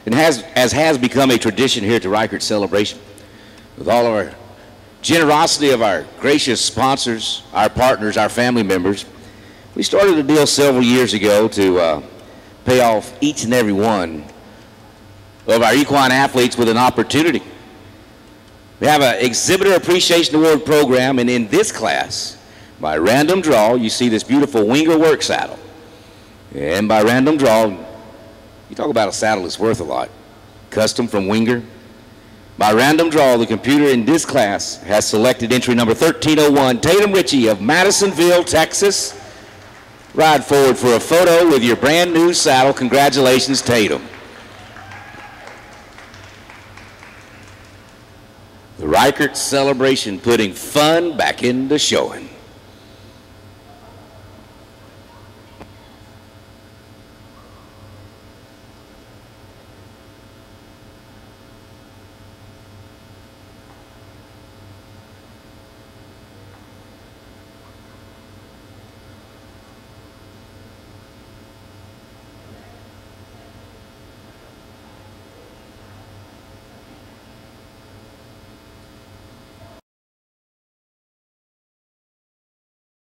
And as has become a tradition here at the Reichert Celebration, with all of our generosity of our gracious sponsors, our partners, our family members, we started a deal several years ago to pay off each and every one of our equine athletes with an opportunity. We have an Exhibitor Appreciation Award program, and in this class, by random draw, you see this beautiful Winger work saddle. And by random draw, you talk about a saddle that's worth a lot. Custom from Winger. By random draw, the computer in this class has selected entry number 1301, Tatum Ritchie of Madisonville, Texas. Ride forward for a photo with your brand new saddle. Congratulations, Tatum. The Reichert Celebration putting fun back into showing.